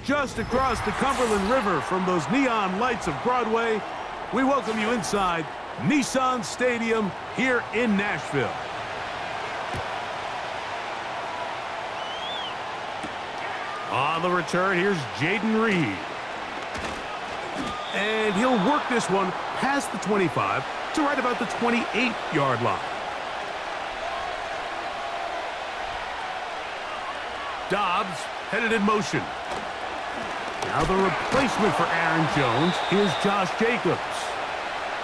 just across the Cumberland River from those neon lights of Broadway, we welcome you inside Nissan Stadium here in Nashville. On the return, here's Jaden Reed. And he'll work this one past the 25 to right about the 28-yard line. Dobbs headed in motion. Now the replacement for Aaron Jones is Josh Jacobs.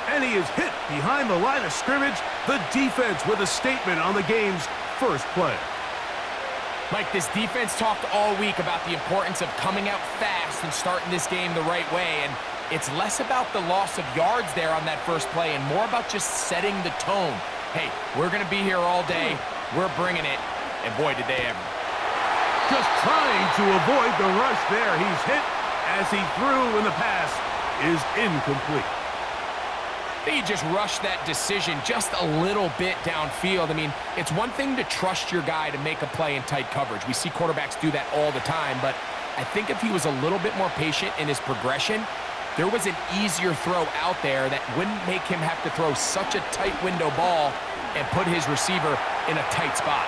And he is hit behind the line of scrimmage. The defense with a statement on the game's first play. Mike, this defense talked all week about the importance of coming out fast and starting this game the right way, and it's less about the loss of yards there on that first play and more about just setting the tone. Hey, we're going to be here all day. We're bringing it, and boy, did they ever. Just trying to avoid the rush there. He's hit as he threw, and the pass is incomplete. He just rushed that decision just a little bit downfield. I mean, it's one thing to trust your guy to make a play in tight coverage. We see quarterbacks do that all the time, but I think if he was a little bit more patient in his progression, there was an easier throw out there that wouldn't make him have to throw such a tight window ball and put his receiver in a tight spot.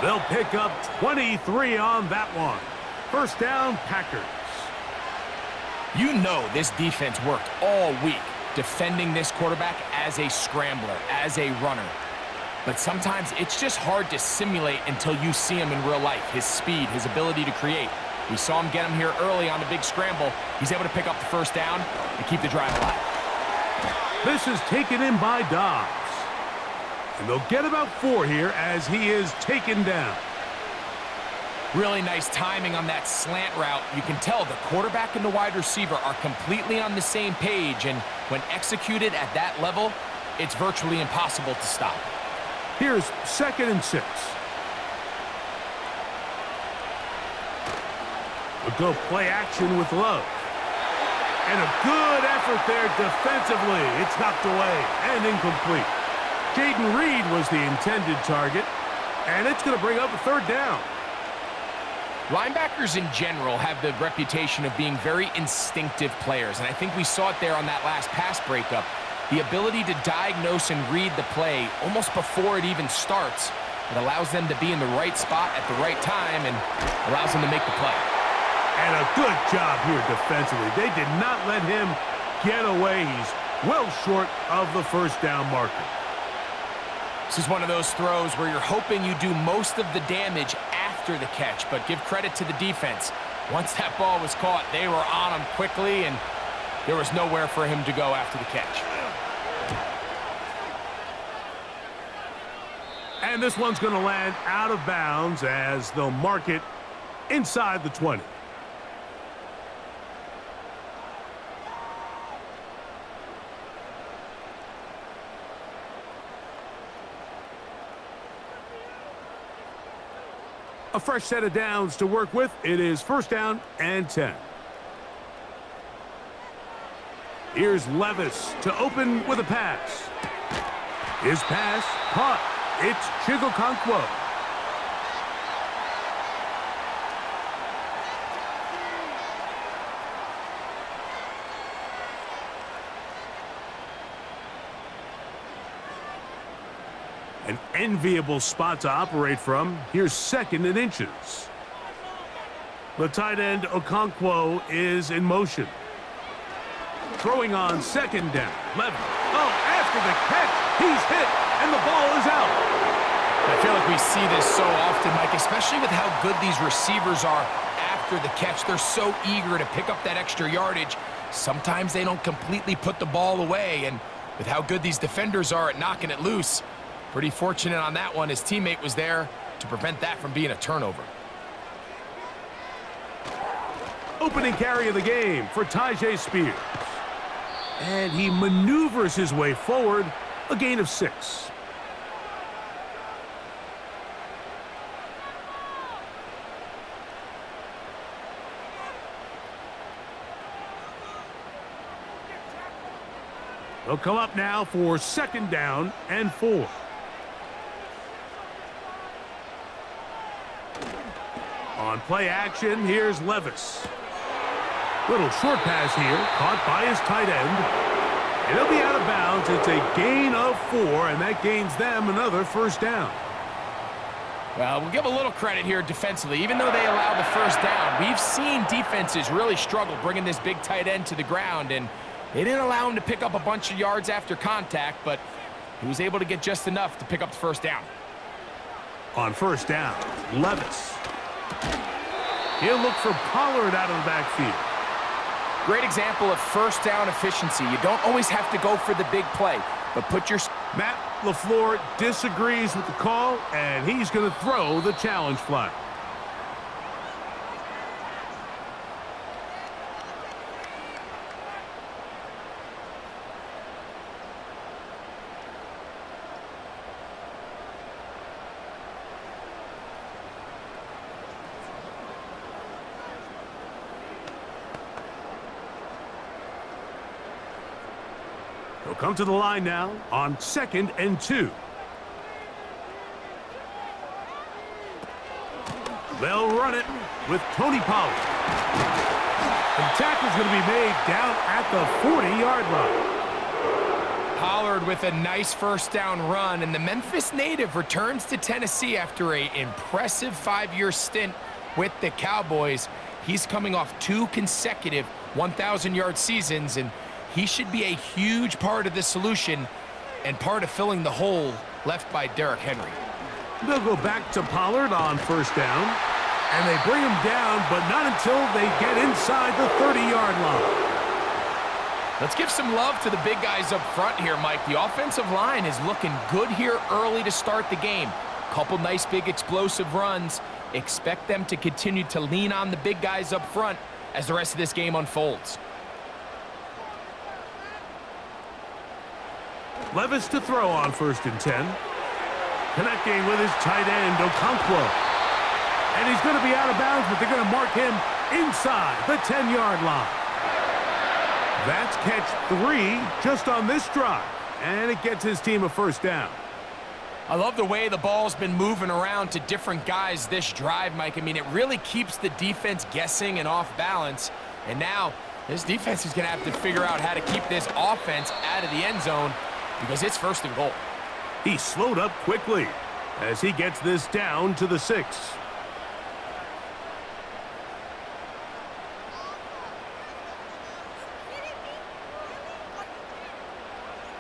They'll pick up 23 on that one. First down, Packers. You know this defense worked all week defending this quarterback as a scrambler, as a runner. But sometimes it's just hard to simulate until you see him in real life. His speed, his ability to create. We saw him get him here early on the big scramble. He's able to pick up the first down and keep the drive alive. This is taken in by Dobbs. And they'll get about 4 here as he is taken down. Really nice timing on that slant route. You can tell the quarterback and the wide receiver are completely on the same page, and when executed at that level, it's virtually impossible to stop. Here's 2nd and 6. We'll go play action with Love. And a good effort there defensively. It's knocked away and incomplete. Jaden Reed was the intended target, and it's going to bring up a 3rd down. Linebackers in general have the reputation of being very instinctive players, and I think we saw it there on that last pass breakup. The ability to diagnose and read the play almost before it even starts. It allows them to be in the right spot at the right time and allows them to make the play. And a good job here defensively. They did not let him get away. He's well short of the first down marker. This is one of those throws where you're hoping you do most of the damage after the catch, but give credit to the defense. Once that ball was caught, they were on him quickly, and there was nowhere for him to go after the catch. And this one's going to land out of bounds as they'll mark it inside the 20. A fresh set of downs to work with. It is 1st down and 10. Here's Levis to open with a pass. His pass caught. It's Chigokonkwo. An enviable spot to operate from. Here's 2nd and inches. The tight end, Okonkwo, is in motion. Throwing on 2nd down. Levin. Oh, after the catch, he's hit, and the ball is out. I feel like we see this so often, Mike, especially with how good these receivers are after the catch. They're so eager to pick up that extra yardage. Sometimes they don't completely put the ball away, and with how good these defenders are at knocking it loose, pretty fortunate on that one. His teammate was there to prevent that from being a turnover. Opening carry of the game for Tyjae Spears. And he maneuvers his way forward, a gain of 6. They'll come up now for 2nd down and 4. On play action, here's Levis. Little short pass here, caught by his tight end. And he'll be out of bounds. It's a gain of 4, and that gains them another first down. Well, we'll give a little credit here defensively. Even though they allow the first down, we've seen defenses really struggle bringing this big tight end to the ground, and they didn't allow him to pick up a bunch of yards after contact, but he was able to get just enough to pick up the first down. On first down, Levis. He'll look for Pollard out of the backfield. Great example of first down efficiency. You don't always have to go for the big play, but put your... Matt LaFleur disagrees with the call, and he's going to throw the challenge flag. He'll come to the line now on 2nd and 2. They'll run it with Tony Pollard. The tackle's going to be made down at the 40-yard line. Pollard with a nice first down run, and the Memphis native returns to Tennessee after an impressive 5-year stint with the Cowboys. He's coming off 2 consecutive 1,000-yard seasons, and he should be a huge part of the solution and part of filling the hole left by Derrick Henry. They'll go back to Pollard on first down, and they bring him down, but not until they get inside the 30-yard line. Let's give some love to the big guys up front here, Mike. The offensive line is looking good here early to start the game. Couple nice big explosive runs. Expect them to continue to lean on the big guys up front as the rest of this game unfolds. Levis to throw on 1st and 10. Connecting with his tight end, Okonkwo. And he's going to be out of bounds, but they're going to mark him inside the 10-yard line. That's catch 3 just on this drive, and it gets his team a first down. I love the way the ball's been moving around to different guys this drive, Mike. I mean, it really keeps the defense guessing and off balance. And now this defense is going to have to figure out how to keep this offense out of the end zone because it's 1st and goal. He slowed up quickly as he gets this down to the 6.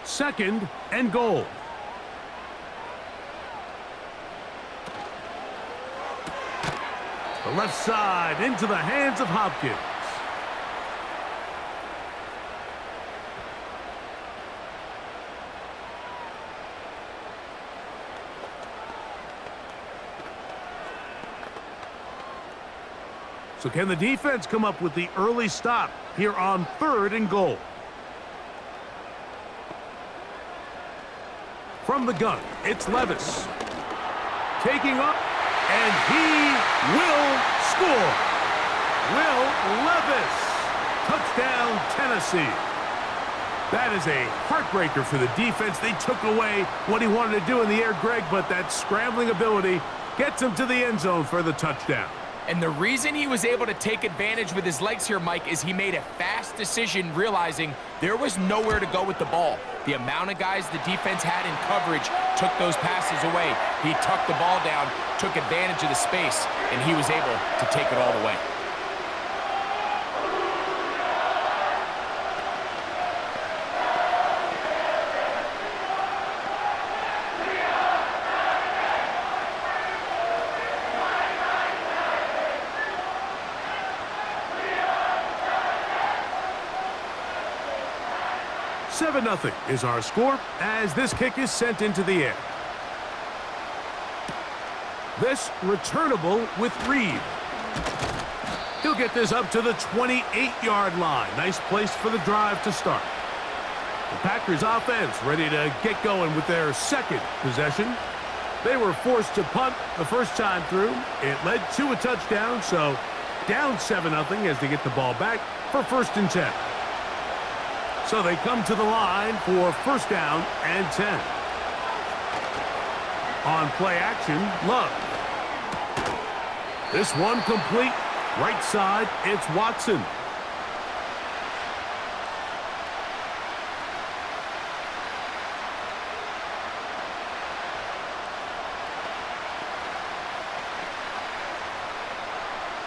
Second and goal. The left side into the hands of Hopkins. So can the defense come up with the early stop here on 3rd and goal? From the gun, it's Levis. Taking up, and he will score. Will Levis. Touchdown, Tennessee. That is a heartbreaker for the defense. They took away what he wanted to do in the air, Greg, but that scrambling ability gets him to the end zone for the touchdown. And the reason he was able to take advantage with his legs here, Mike, is he made a fast decision realizing there was nowhere to go with the ball. The amount of guys the defense had in coverage took those passes away. He tucked the ball down, took advantage of the space, and he was able to take it all the way. Seven 0 is our score as this kick is sent into the air. This returnable with Reed. He'll get this up to the 28-yard line. Nice place for the drive to start. The Packers offense ready to get going with their second possession. They were forced to punt the first time through. It led to a touchdown, so down 7-0 as they get the ball back for 1st and 10. So they come to the line for 1st down and 10. On play action, Love. This one complete. Right side, it's Watson.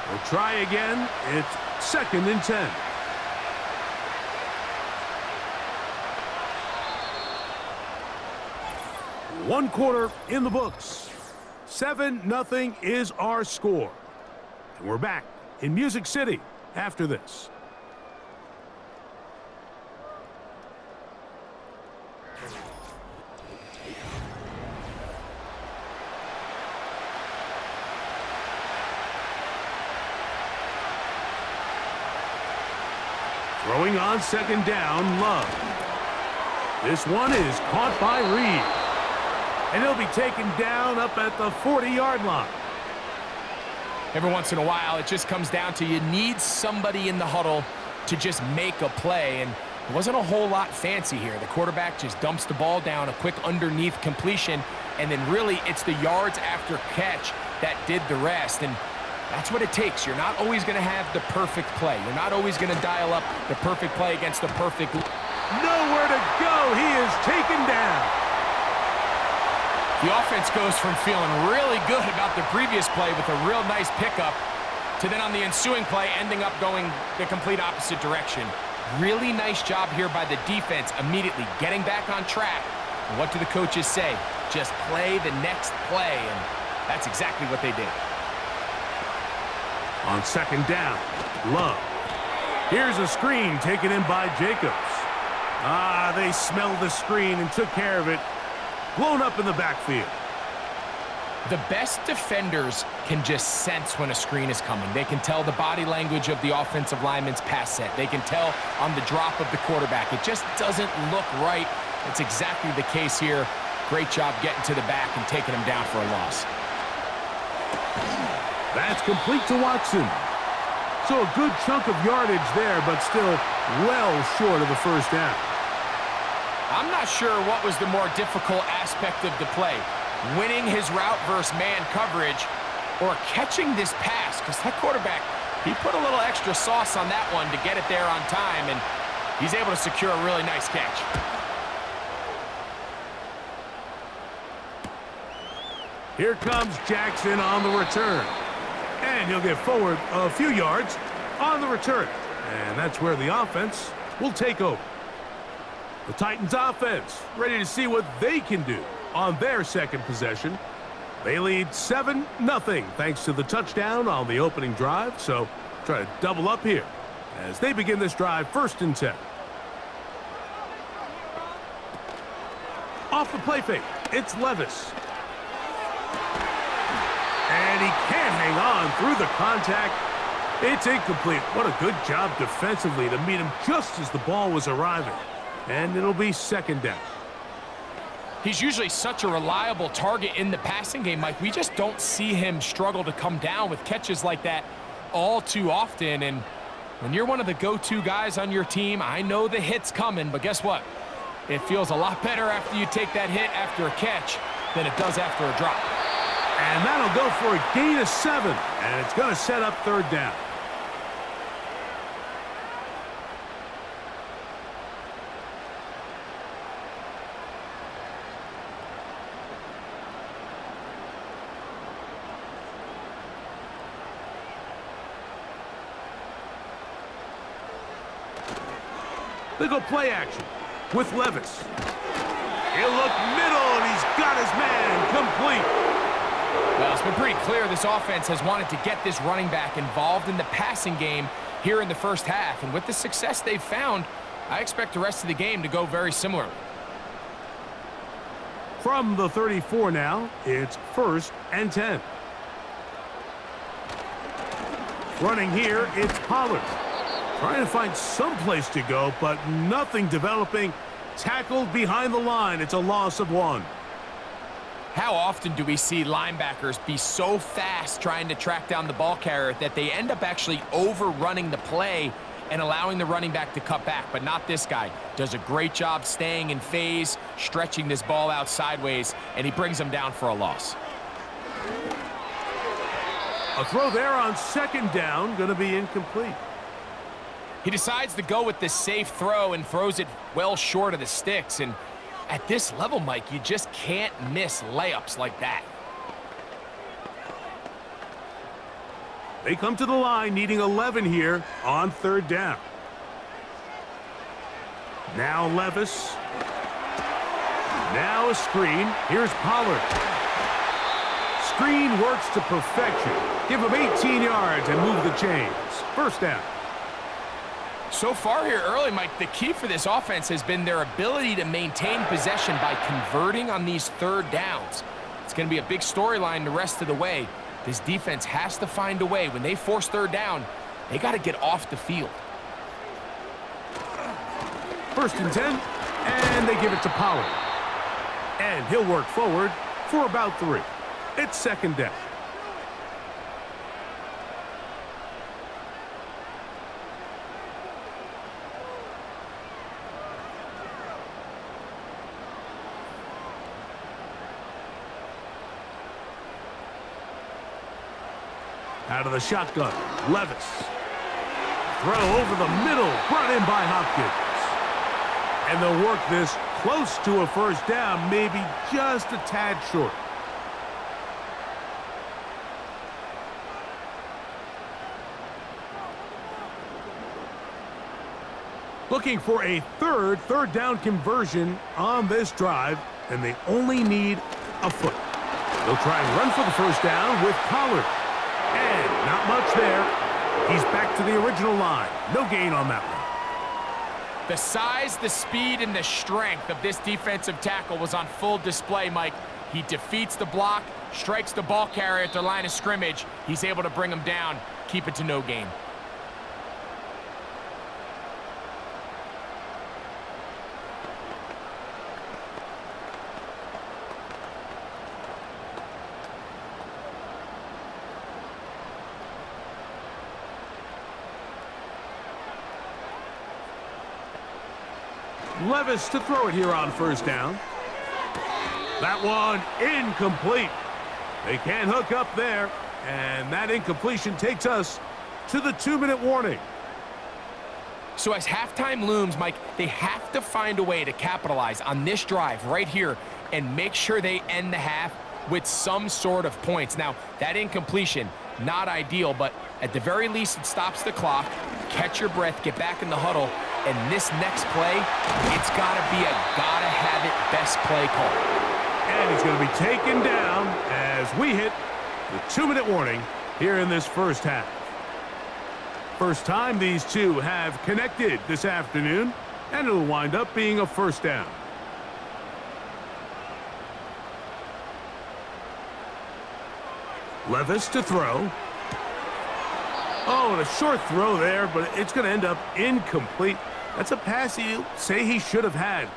We'll try again. It's 2nd and 10. One quarter in the books. 7-0 is our score. And we're back in Music City after this. Throwing on 2nd down, Love. This one is caught by Reed. And he'll be taken down up at the 40-yard line. Every once in a while, it just comes down to you need somebody in the huddle to just make a play. And it wasn't a whole lot fancy here. The quarterback just dumps the ball down, a quick underneath completion, and then really it's the yards after catch that did the rest. And that's what it takes. You're not always going to have the perfect play. You're not always going to dial up the perfect play against the perfect. Nowhere to go. He is taken down. The offense goes from feeling really good about the previous play with a real nice pickup to then on the ensuing play ending up going the complete opposite direction. Really nice job here by the defense immediately getting back on track. And what do the coaches say? Just play the next play, and that's exactly what they did. On 2nd down, Love. Here's a screen taken in by Jacobs. They smelled the screen and took care of it. Blown up in the backfield. The best defenders can just sense when a screen is coming. They can tell the body language of the offensive lineman's pass set. They can tell on the drop of the quarterback. It just doesn't look right. It's exactly the case here. Great job getting to the back and taking him down for a loss. That's complete to Watson. So a good chunk of yardage there, but still well short of the 1st down. I'm not sure what was the more difficult aspect of the play. Winning his route versus man coverage or catching this pass, because that quarterback, he put a little extra sauce on that one to get it there on time, and he's able to secure a really nice catch. Here comes Jackson on the return. And he'll get forward a few yards on the return. And that's where the offense will take over. The Titans offense ready to see what they can do on their 2nd possession. They lead 7-0 thanks to the touchdown on the opening drive. So try to double up here as they begin this drive 1st and 10. Off the play fake, it's Levis. And he can't hang on through the contact. It's incomplete. What a good job defensively to meet him just as the ball was arriving. And it'll be 2nd down. He's usually such a reliable target in the passing game, Mike. We just don't see him struggle to come down with catches like that all too often. And when you're one of the go-to guys on your team, I know the hit's coming, but guess what? It feels a lot better after you take that hit after a catch than it does after a drop. And that'll go for a gain of 7. And it's going to set up 3rd down. They go play action with Levis. He'll look middle, and he's got his man complete. Well, it's been pretty clear this offense has wanted to get this running back involved in the passing game here in the 1st half. And with the success they've found, I expect the rest of the game to go very similar. From the 34 now, it's 1st and 10. Running here, it's Pollard. Trying to find some place to go, but nothing developing. Tackled behind the line. It's a loss of 1. How often do we see linebackers be so fast trying to track down the ball carrier that they end up actually overrunning the play and allowing the running back to cut back? But not this guy. Does a great job staying in phase, stretching this ball out sideways, and he brings him down for a loss. A throw there on second down, going to be incomplete. He decides to go with the safe throw and throws it well short of the sticks. And at this level, Mike, you just can't miss layups like that. They come to the line needing 11 here on third down. Now Levis. Now a screen. Here's Pollard. Screen works to perfection. Give him 18 yards and move the chains. First down. So far here early, Mike, the key for this offense has been their ability to maintain possession by converting on these third downs. It's going to be a big storyline the rest of the way. This defense has to find a way. When they force third down, they got to get off the field. First and 10, and they give it to Pollard. And he'll work forward for about 3. It's second down. Out of the shotgun, Levis. Throw over the middle, brought in by Hopkins. And they'll work this close to a first down, maybe just a tad short. Looking for a third down conversion on this drive, and they only need a foot. They'll try and run for the first down with Pollard. And not much there. He's back to the original line. No gain on that one. The size, the speed, and the strength of this defensive tackle was on full display, Mike. He defeats the block, strikes the ball carrier at the line of scrimmage. He's able to bring him down, keep it to no gain. Levis to throw it here on first down. That one incomplete. They can't hook up there, and that incompletion takes us to the 2-minute warning. So as halftime looms, Mike, they have to find a way to capitalize on this drive right here and make sure they end the half with some sort of points. Now, that incompletion, not ideal, but at the very least, it stops the clock. Catch your breath, get back in the huddle, and this next play, it's got to be a gotta-have-it best play call. And he's going to be taken down as we hit the 2-minute warning here in this first half. First time these two have connected this afternoon, and it'll wind up being a first down. Levis to throw. Oh, and a short throw there, but it's going to end up incomplete. That's a pass he'll say he should have had.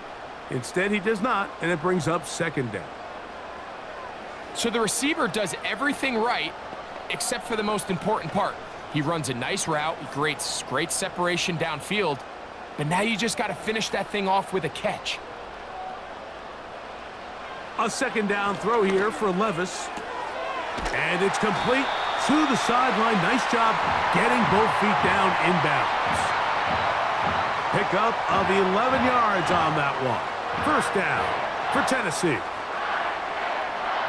Instead, he does not, and it brings up second down. So the receiver does everything right, except for the most important part. He runs a nice route, he creates great separation downfield, but now you just got to finish that thing off with a catch. A second down throw here for Levis. And it's complete to the sideline. Nice job getting both feet down inbounds. Pickup of 11 yards on that one. First down for Tennessee.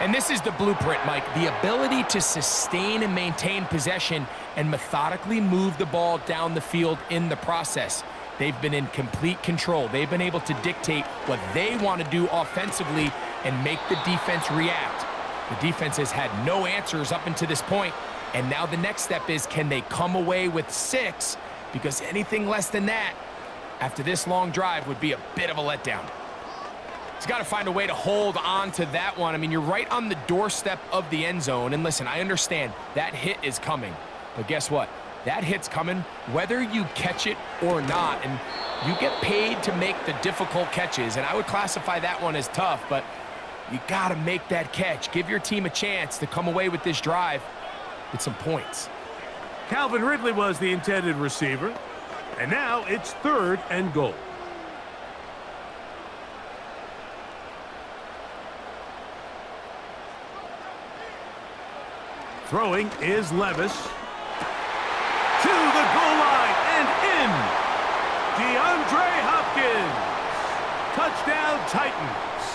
And this is the blueprint, Mike. The ability to sustain and maintain possession and methodically move the ball down the field in the process. They've been in complete control. They've been able to dictate what they want to do offensively and make the defense react. The defense has had no answers up until this point, and now the next step is, can they come away with 6? Because anything less than that, after this long drive, would be a bit of a letdown. He's got to find a way to hold on to that one. I mean, you're right on the doorstep of the end zone, and listen, I understand that hit is coming, but guess what? That hit's coming whether you catch it or not, and you get paid to make the difficult catches, and I would classify that one as tough, but you got to make that catch. Give your team a chance to come away with this drive with some points. Calvin Ridley was the intended receiver, and now it's 3rd and goal. Throwing is Levis. To the goal line and in. DeAndre Hopkins. Touchdown, Titans.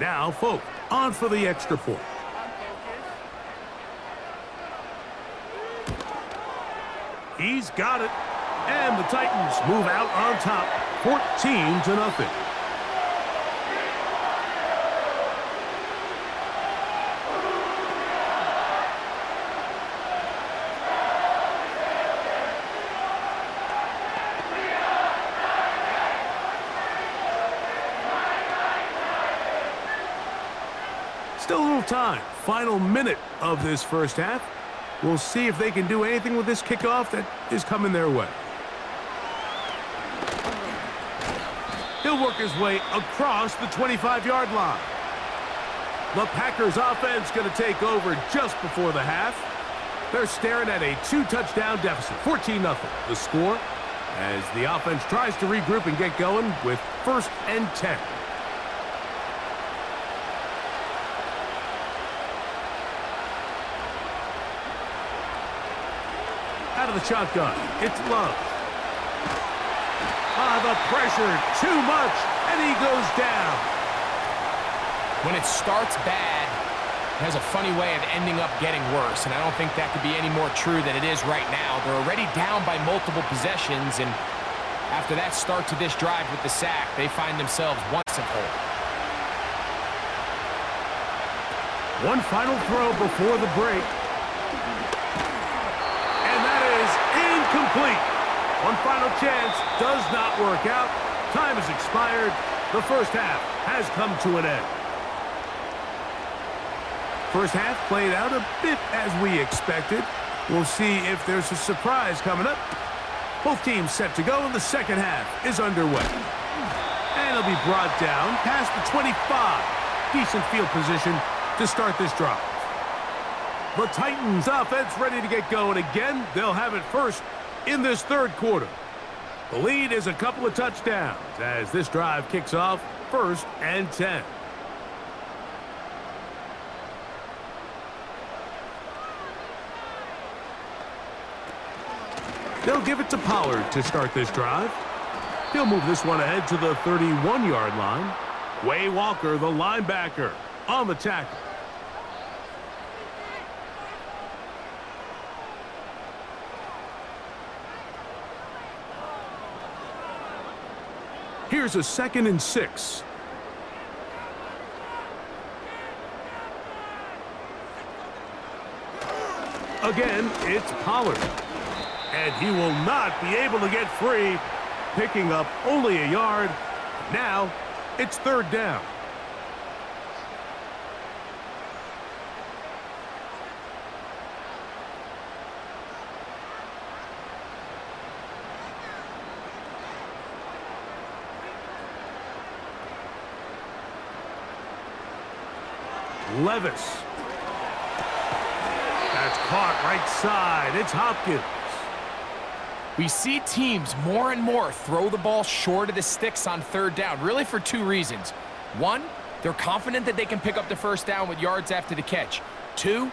Now, Folk on for the extra point. He's got it. And the Titans move out on top, 14-0. Still a little time. Final minute of this first half. We'll see if they can do anything with this kickoff that is coming their way. He'll work his way across the 25-yard line. The Packers offense going to take over just before the half. They're staring at a 2-touchdown deficit, 14-0. The score as the offense tries to regroup and get going with 1st and 10. Out of the shotgun, it's Love. The pressure, too much, and he goes down. When it starts bad, it has a funny way of ending up getting worse, and I don't think that could be any more true than it is right now. They're already down by multiple possessions, and after that start to this drive with the sack, they find themselves once in hole. One final throw before the break. Complete. One final chance does not work out. Time has expired. The first half has come to an end. First half played out a bit as we expected. We'll see if there's a surprise coming up. Both teams set to go, and the second half is underway. And it'll be brought down past the 25. Decent field position to start this drive. The Titans offense ready to get going again. They'll have it first in this third quarter. The lead is a couple of touchdowns as this drive kicks off 1st and 10. They'll give it to Pollard to start this drive. He'll move this one ahead to the 31-yard line. Way Walker, the linebacker, on the tackle. Here's a 2nd and 6. Again, it's Pollard. And he will not be able to get free, picking up only a yard. Now, it's 3rd down. Levis. That's caught right side. It's Hopkins. We see teams more and more throw the ball short of the sticks on 3rd down, really for 2 reasons. 1, they're confident that they can pick up the 1st down with yards after the catch. 2,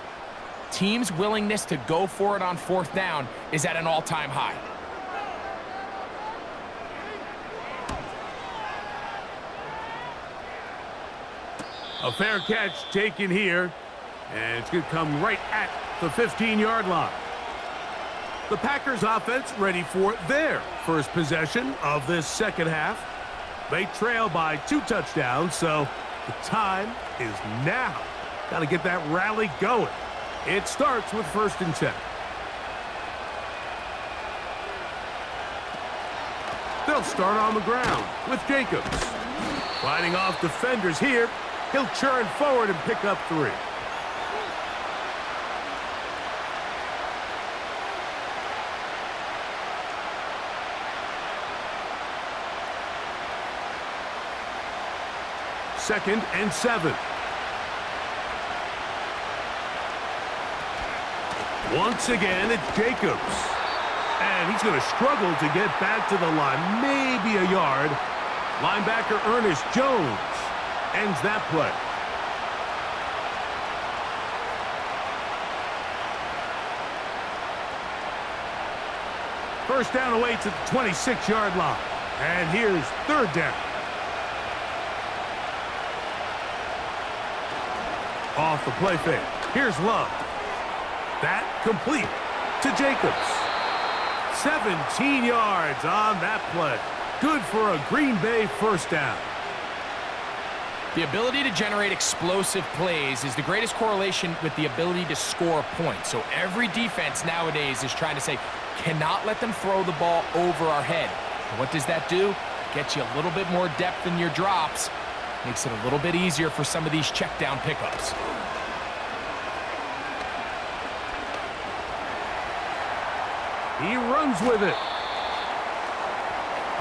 teams' willingness to go for it on 4th down is at an all-time high. A fair catch taken here, and it's going to come right at the 15-yard line. The Packers offense ready for their first possession of this second half. They trail by 2 touchdowns, so the time is now. Got to get that rally going. It starts with 1st and 10. They'll start on the ground with Jacobs. Fighting off defenders here. He'll churn forward and pick up 3. Second and 7. Once again, it's Jacobs. And he's going to struggle to get back to the line, maybe a yard. Linebacker Ernest Jones ends that play. First down away to the 26-yard line. And here's third down. Off the play fake. Here's Love. That complete to Jacobs. 17 yards on that play. Good for a Green Bay first down. The ability to generate explosive plays is the greatest correlation with the ability to score points. So every defense nowadays is trying to say, cannot let them throw the ball over our head. And what does that do? Gets you a little bit more depth in your drops. Makes it a little bit easier for some of these check down pickups. He runs with it.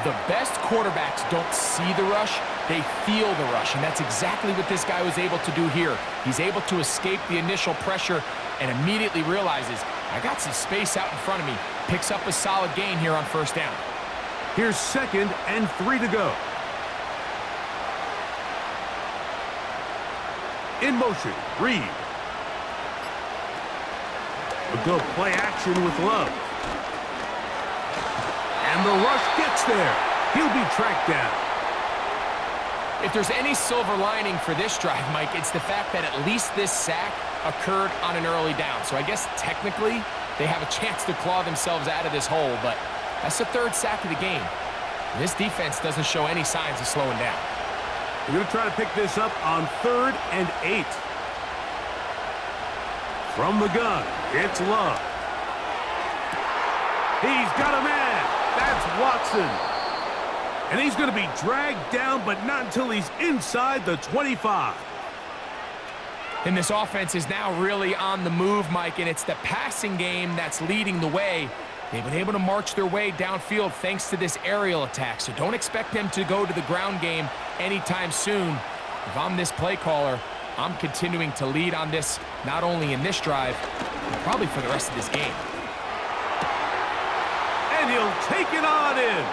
The best quarterbacks don't see the rush, they feel the rush, and that's exactly what this guy was able to do here. He's able to escape the initial pressure and immediately realizes, I got some space out in front of me. Picks up a solid gain here on first down. Here's 2nd and 3 to go. In motion, Reed. A good play action with Love. And the rush gets there. He'll be tracked down. If there's any silver lining for this drive, Mike, it's the fact that at least this sack occurred on an early down. So I guess technically they have a chance to claw themselves out of this hole, but that's the 3rd sack of the game. And this defense doesn't show any signs of slowing down. We're going to try to pick this up on 3rd and 8. From the gun, it's Love. He's got a man. That's Watson. And he's going to be dragged down, but not until he's inside the 25. And this offense is now really on the move, Mike, and it's the passing game that's leading the way. They've been able to march their way downfield thanks to this aerial attack, so don't expect them to go to the ground game anytime soon. If I'm this play caller, I'm continuing to lead on this, not only in this drive, but probably for the rest of this game. And he'll take it on in.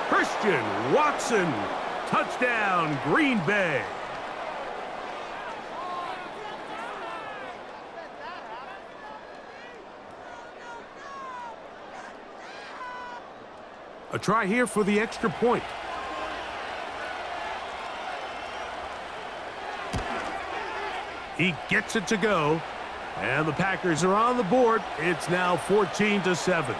Christian Watson, touchdown, Green Bay. A try here for the extra point. He gets it to go, and the Packers are on the board. It's now 14-7.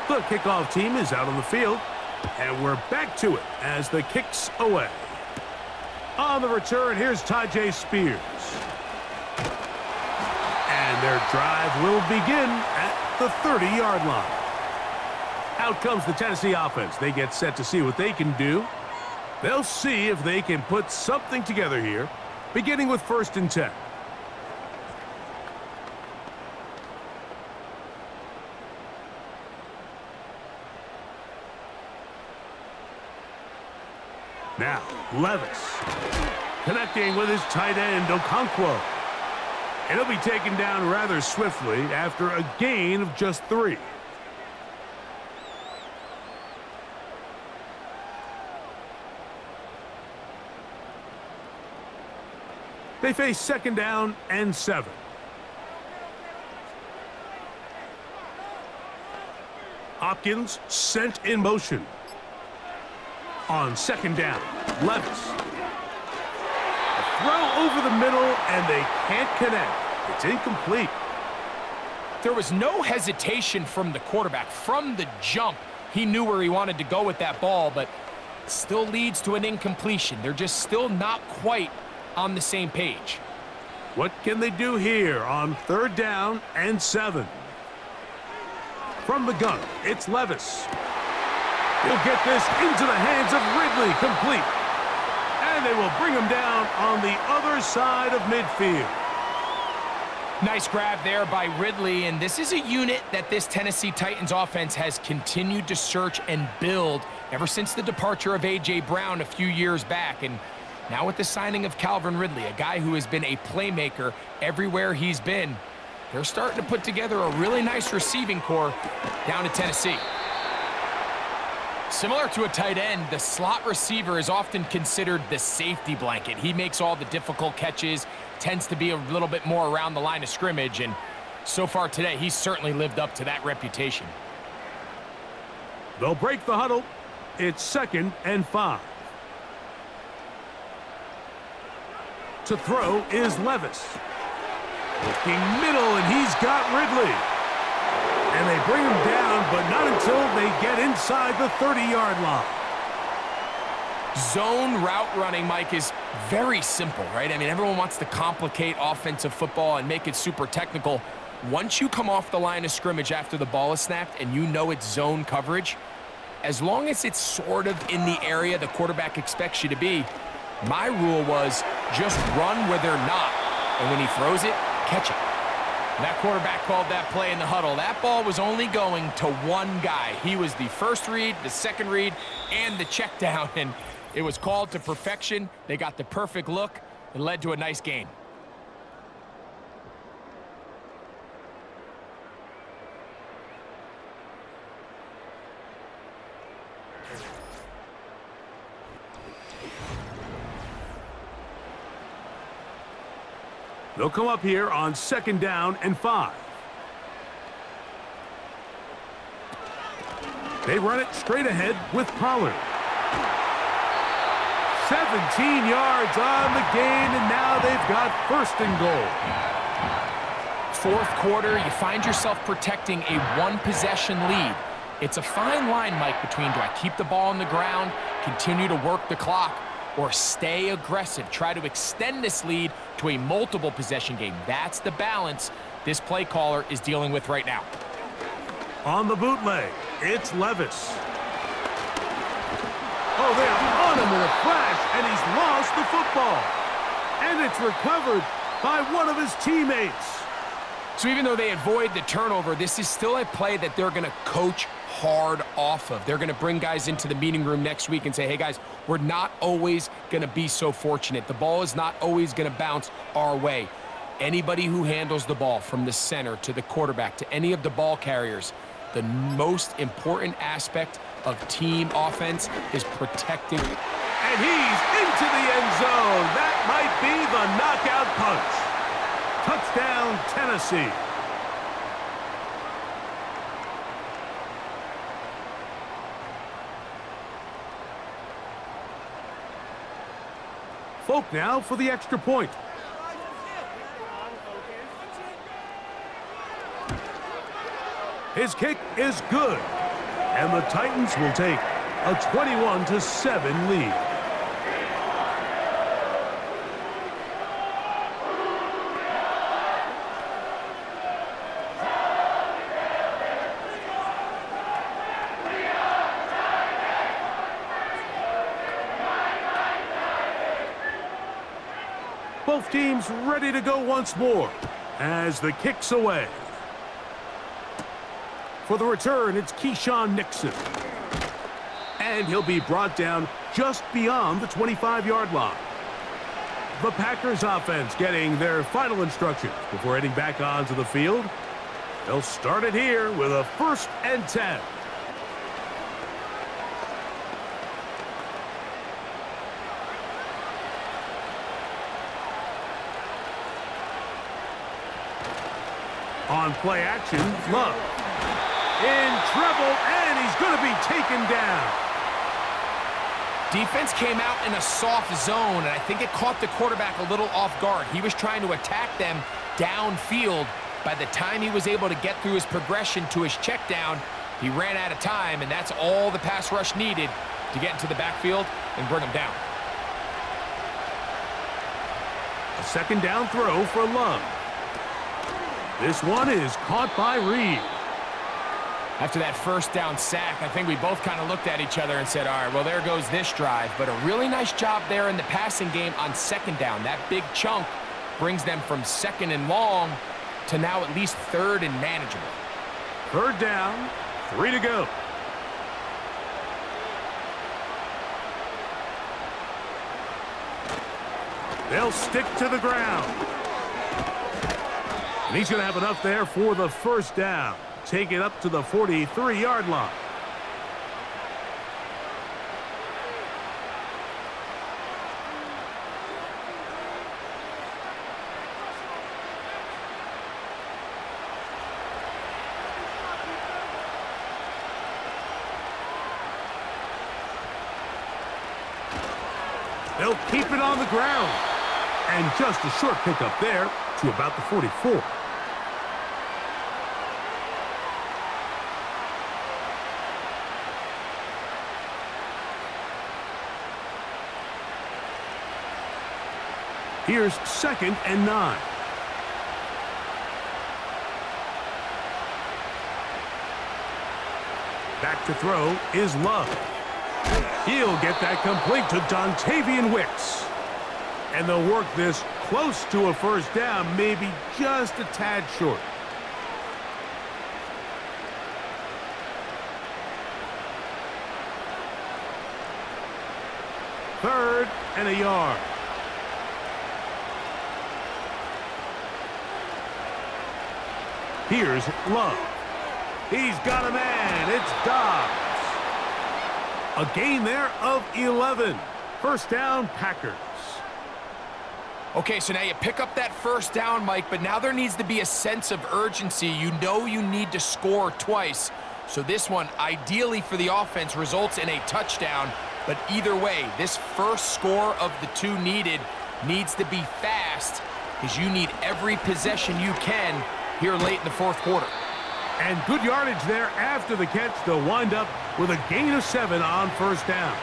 The kickoff team is out on the field, and we're back to it as the kick's away. On the return, here's Tyjae Spears. And their drive will begin at the 30-yard line. Out comes the Tennessee offense. They get set to see what they can do. They'll see if they can put something together here, beginning with 1st and 10. Now, Levis, connecting with his tight end, Okonkwo. And he'll be taken down rather swiftly after a gain of just 3. They face 2nd down and 7. Hopkins sent in motion. On 2nd down, Levis. A throw over the middle, and they can't connect. It's incomplete. There was no hesitation from the quarterback. From the jump, he knew where he wanted to go with that ball, but still leads to an incompletion. They're just still not quite on the same page. What can they do here on 3rd down and 7? From the gun, it's Levis. He'll get this into the hands of Ridley, complete. And they will bring him down on the other side of midfield. Nice grab there by Ridley, and this is a unit that this Tennessee Titans offense has continued to search and build ever since the departure of A.J. Brown a few years back. And now with the signing of Calvin Ridley, a guy who has been a playmaker everywhere he's been, they're starting to put together a really nice receiving core down in Tennessee. Similar to a tight end, the slot receiver is often considered the safety blanket. He makes all the difficult catches, tends to be a little bit more around the line of scrimmage, and so far today, he's certainly lived up to that reputation. They'll break the huddle. It's 2nd and 5. To throw is Levis. Looking middle, and he's got Ridley. And they bring him down, but not until they get inside the 30-yard line. Zone route running, Mike, is very simple, right? I mean, everyone wants to complicate offensive football and make it super technical. Once you come off the line of scrimmage after the ball is snapped and you know it's zone coverage, as long as it's sort of in the area the quarterback expects you to be, my rule was just run where they're not. And when he throws it, catch it. That quarterback called that play in the huddle. That ball was only going to one guy. He was the first read, the second read, and the check down. And it was called to perfection. They got the perfect look. It led to a nice gain. They'll come up here on 2nd down and 5. They run it straight ahead with Pollard. 17 yards on the gain, and now they've got 1st and goal. 4th quarter, you find yourself protecting a one-possession lead. It's a fine line, Mike, between do I keep the ball on the ground, continue to work the clock, or stay aggressive, try to extend this lead to a multiple possession game. That's the balance this play caller is dealing with right now. On the bootleg, it's Levis. Oh, they are on him in a flash, and he's lost the football. And it's recovered by one of his teammates. So even though they avoid the turnover, this is still a play that they're going to coach hard off of. They're going to bring guys into the meeting room next week and say, hey, guys, we're not always going to be so fortunate. The ball is not always going to bounce our way. Anybody who handles the ball from the center to the quarterback to any of the ball carriers, the most important aspect of team offense is protecting. And he's into the end zone. That might be the knockout punch. Touchdown, Tennessee. Folk now for the extra point. His kick is good. And the Titans will take a 21-7 lead. Both teams ready to go once more as the kick's away. For the return, it's Keyshawn Nixon. And he'll be brought down just beyond the 25-yard line. The Packers offense getting their final instructions before heading back onto the field. They'll start it here with a 1st and 10. On play action, Love. In trouble, and he's going to be taken down. Defense came out in a soft zone, and I think it caught the quarterback a little off guard. He was trying to attack them downfield. By the time he was able to get through his progression to his check down, he ran out of time, and that's all the pass rush needed to get into the backfield and bring him down. A 2nd down throw for Love. This one is caught by Reed. After that first down sack, I think we both kind of looked at each other and said, all right, well, there goes this drive. But a really nice job there in the passing game on second down. That big chunk brings them from second and long to now at least third and manageable. Third down, 3 to go. They'll stick to the ground. And he's going to have enough there for the first down. Take it up to the 43-yard line. They'll keep it on the ground. And just a short pickup there to about the 44. Here's 2nd and 9. Back to throw is Love. He'll get that complete to Dontavian Wicks. And they'll work this close to a first down, maybe just a tad short. Third and a yard. Here's Love. He's got a man. It's Dobbs. A gain there of 11. First down, Packers. Okay, so now you pick up that first down, Mike, but now there needs to be a sense of urgency. You know you need to score twice. So this one, ideally for the offense, results in a touchdown. But either way, this first score of the two needed needs to be fast, because you need every possession you can here late in the fourth quarter. And good yardage there after the catch. They'll wind up with a gain of 7 on first down.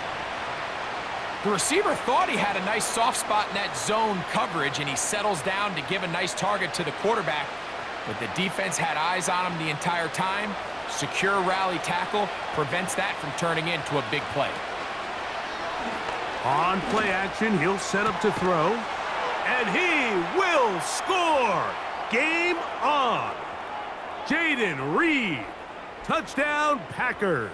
The receiver thought he had a nice soft spot in that zone coverage, and he settles down to give a nice target to the quarterback. But the defense had eyes on him the entire time. Secure rally tackle prevents that from turning into a big play. On play action, he'll set up to throw. And he will score! Game on! Jaden Reed. Touchdown, Packers.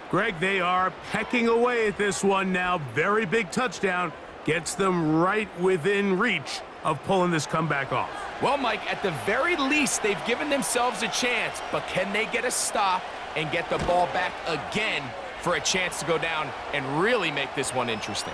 Greg, they are pecking away at this one now. Very big touchdown. Gets them right within reach of pulling this comeback off. Well, Mike, at the very least, they've given themselves a chance, but can they get a stop and get the ball back again for a chance to go down and really make this one interesting?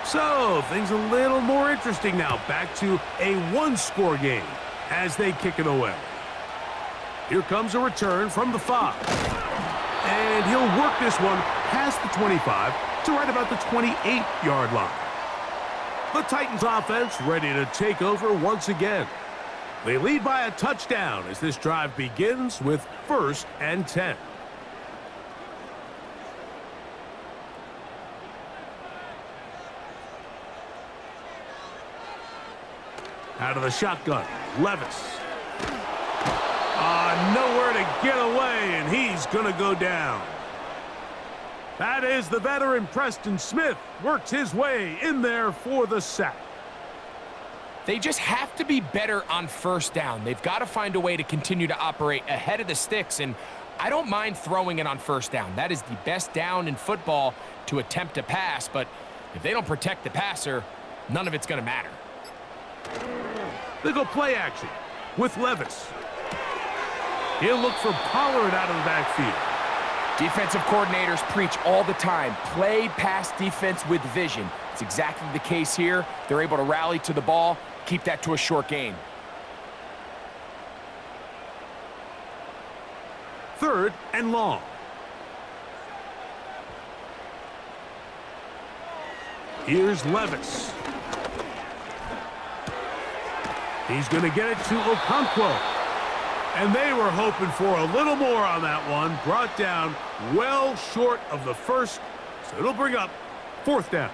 So, things a little more interesting now. Back to a one-score game as they kick it away. Here comes a return from the 5. And he'll work this one past the 25 to right about the 28-yard line. The Titans offense ready to take over once again. They lead by a touchdown as this drive begins with 1st and 10. Out of the shotgun, Levis. Nowhere to get away, and he's going to go down. That is the veteran Preston Smith. Works his way in there for the sack. They just have to be better on first down. They've got to find a way to continue to operate ahead of the sticks, and I don't mind throwing it on first down. That is the best down in football to attempt to pass, but if they don't protect the passer, none of it's going to matter. They go play action with Levis. He'll look for Pollard out of the backfield. Defensive coordinators preach all the time, play pass defense with vision. It's exactly the case here. They're able to rally to the ball, keep that to a short gain. 3rd and long. Here's Levis. He's going to get it to Okonkwo. And they were hoping for a little more on that one. Brought down well short of the first. So it'll bring up 4th down.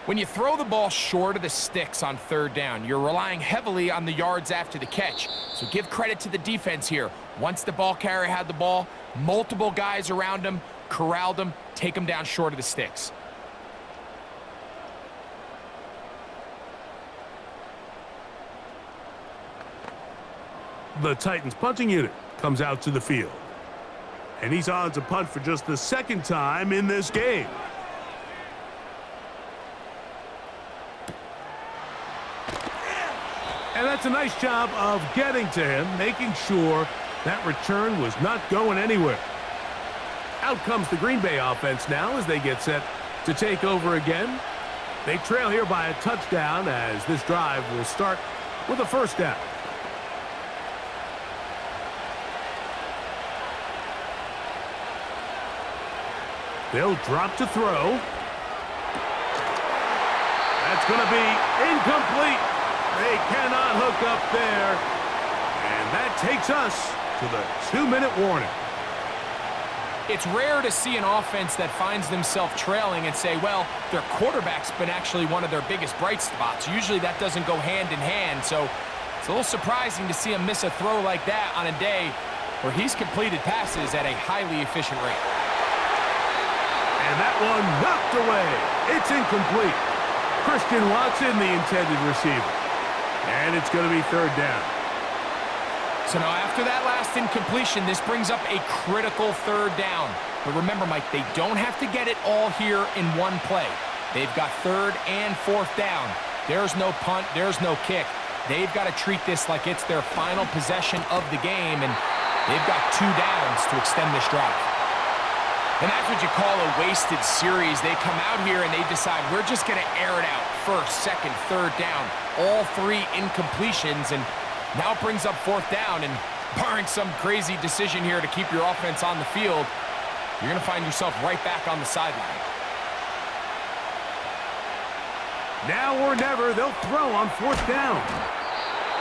When you throw the ball short of the sticks on 3rd down, you're relying heavily on the yards after the catch. So give credit to the defense here. Once the ball carrier had the ball, multiple guys around him, corralled him, take him down short of the sticks. The Titans punting unit comes out to the field. And he's on to punt for just the 2nd time in this game. And that's a nice job of getting to him, making sure that return was not going anywhere. Out comes the Green Bay offense now as they get set to take over again. They trail here by a touchdown as this drive will start with a 1st down. They'll drop to throw. That's going to be incomplete. They cannot hook up there. And that takes us to the 2-minute warning. It's rare to see an offense that finds themselves trailing and say, well, their quarterback's been actually one of their biggest bright spots. Usually that doesn't go hand in hand. So it's a little surprising to see him miss a throw like that on a day where he's completed passes at a highly efficient rate. And that one knocked away. It's incomplete. Christian Watson, the intended receiver. And it's going to be 3rd down. So now after that last incompletion, this brings up a critical 3rd down. But remember, Mike, they don't have to get it all here in one play. They've got 3rd and 4th down. There's no punt. There's no kick. They've got to treat this like it's their final possession of the game, and they've got 2 downs to extend this drive. And that's what you call a wasted series. They come out here and they decide, we're just going to air it out. 1st, 2nd, 3rd down. All 3 incompletions, and now it brings up 4th down. And barring some crazy decision here to keep your offense on the field, you're going to find yourself right back on the sideline. Now or never, they'll throw on 4th down.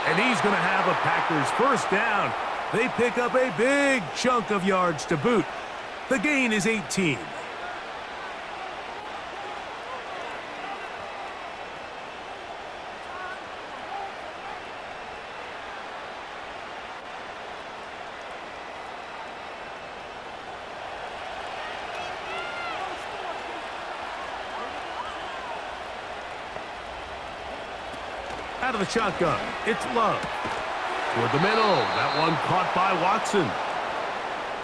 And he's going to have a Packers 1st down. They pick up a big chunk of yards to boot. The gain is 18. Out of the shotgun, it's Love. Toward the middle, that one caught by Watson.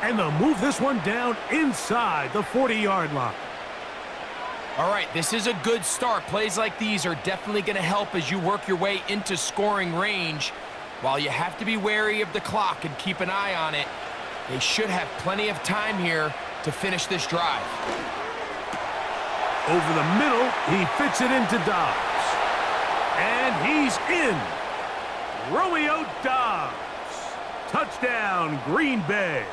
And they'll move this one down inside the 40-yard line. All right, this is a good start. Plays like these are definitely going to help as you work your way into scoring range. While you have to be wary of the clock and keep an eye on it, they should have plenty of time here to finish this drive. Over the middle, he fits it into Dobbs. And he's in. Romeo Dobbs. Touchdown, Green Bay.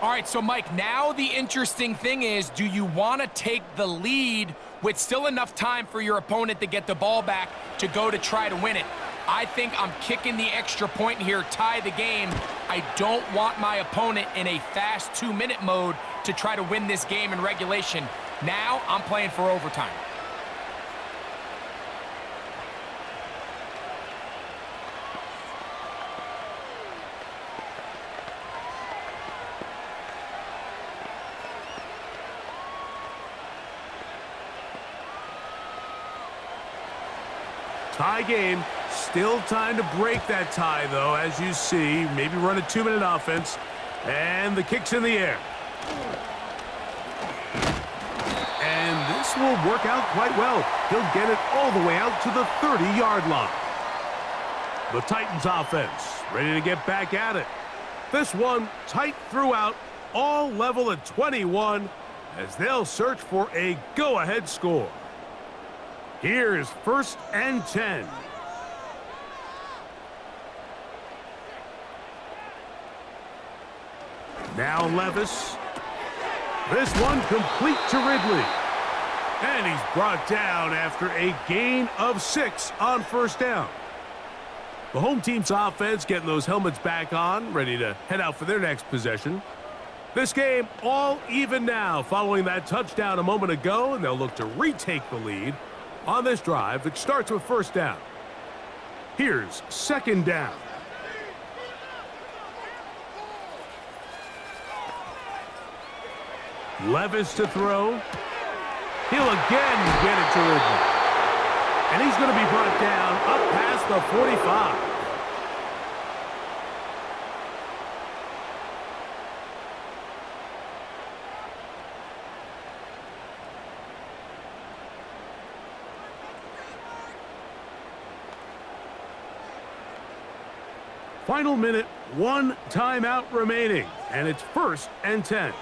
All right, so Mike, now the interesting thing is, do you want to take the lead with still enough time for your opponent to get the ball back to go to try to win it? I think I'm kicking the extra point here, tie the game. I don't want my opponent in a fast 2-minute mode to try to win this game in regulation. Now I'm playing for overtime. Tie game. Still time to break that tie, though, as you see. Maybe run a 2-minute offense. And the kick's in the air. And this will work out quite well. He'll get it all the way out to the 30-yard line. The Titans offense ready to get back at it. This one tight throughout, all level at 21 as they'll search for a go-ahead score. Here's 1st and 10. Now Levis. This one complete to Ridley. And he's brought down after a gain of 6 on first down. The home team's offense getting those helmets back on, ready to head out for their next possession. This game all even now following that touchdown a moment ago, and they'll look to retake the lead on this drive that starts with first down. Here's second down. Levis to throw. He'll again get it to Ridley. And he's going to be brought down up past the 45. Final minute, 1 timeout remaining, and it's 1st and 10.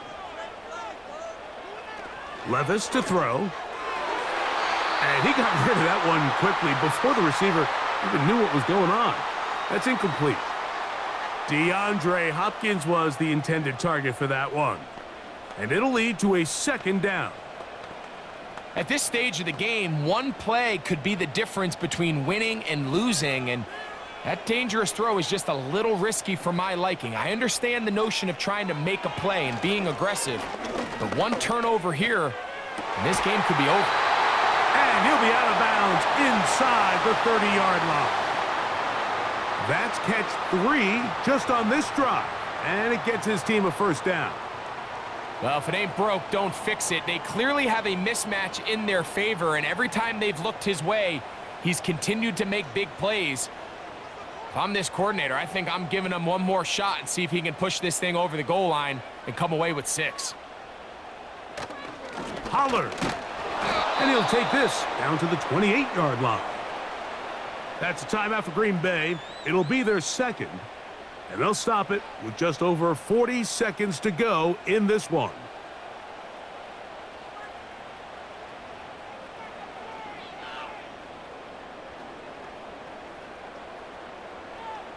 Levis to throw. And he got rid of that one quickly before the receiver even knew what was going on. That's incomplete. DeAndre Hopkins was the intended target for that one. And it'll lead to a second down. At this stage of the game, one play could be the difference between winning and losing, and that dangerous throw is just a little risky for my liking. I understand the notion of trying to make a play and being aggressive, but one turnover here, and this game could be over. And he'll be out of bounds inside the 30-yard line. That's catch 3 just on this drive, and it gets his team a first down. Well, if it ain't broke, don't fix it. They clearly have a mismatch in their favor, and every time they've looked his way, he's continued to make big plays. If I'm this coordinator, I think I'm giving him one more shot and see if he can push this thing over the goal line and come away with 6. Pollard. And he'll take this down to the 28-yard line. That's a timeout for Green Bay. It'll be their second, and they'll stop it with just over 40 seconds to go in this one.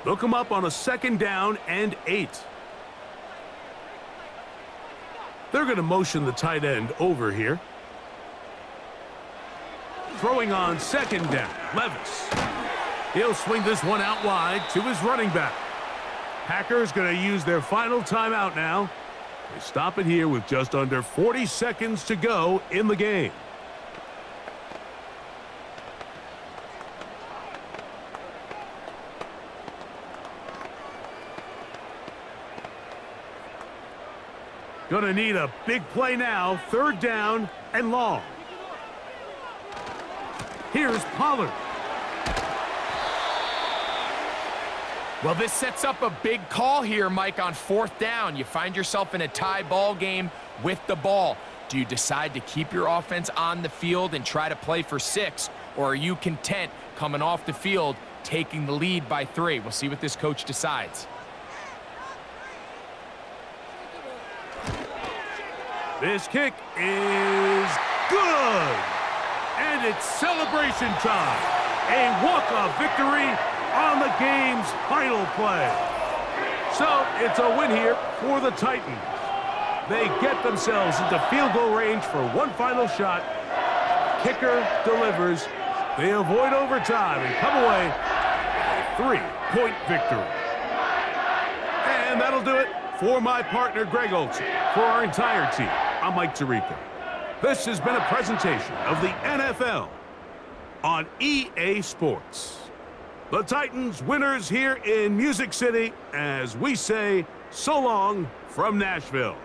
They'll come up on a second down and 8. They're going to motion the tight end over here. Throwing on second down, Levis. He'll swing this one out wide to his running back. Packers going to use their final timeout now. They stop it here with just under 40 seconds to go in the game. Gonna need a big play now. Third down and long. Here's Pollard. Well, this sets up a big call here, Mike, on fourth down. You find yourself in a tie ball game with the ball. Do you decide to keep your offense on the field and try to play for 6, or are you content coming off the field, taking the lead by 3? We'll see what this coach decides. This kick is good. And it's celebration time. A walk-off victory on the game's final play. So it's a win here for the Titans. They get themselves into field goal range for one final shot. Kicker delivers. They avoid overtime and come away with a 3-point victory. And that'll do it for my partner, Greg Olson. For our entire team, I'm Mike Tirico. This has been a presentation of the NFL on EA Sports. The Titans winners here in Music City as we say so long from Nashville.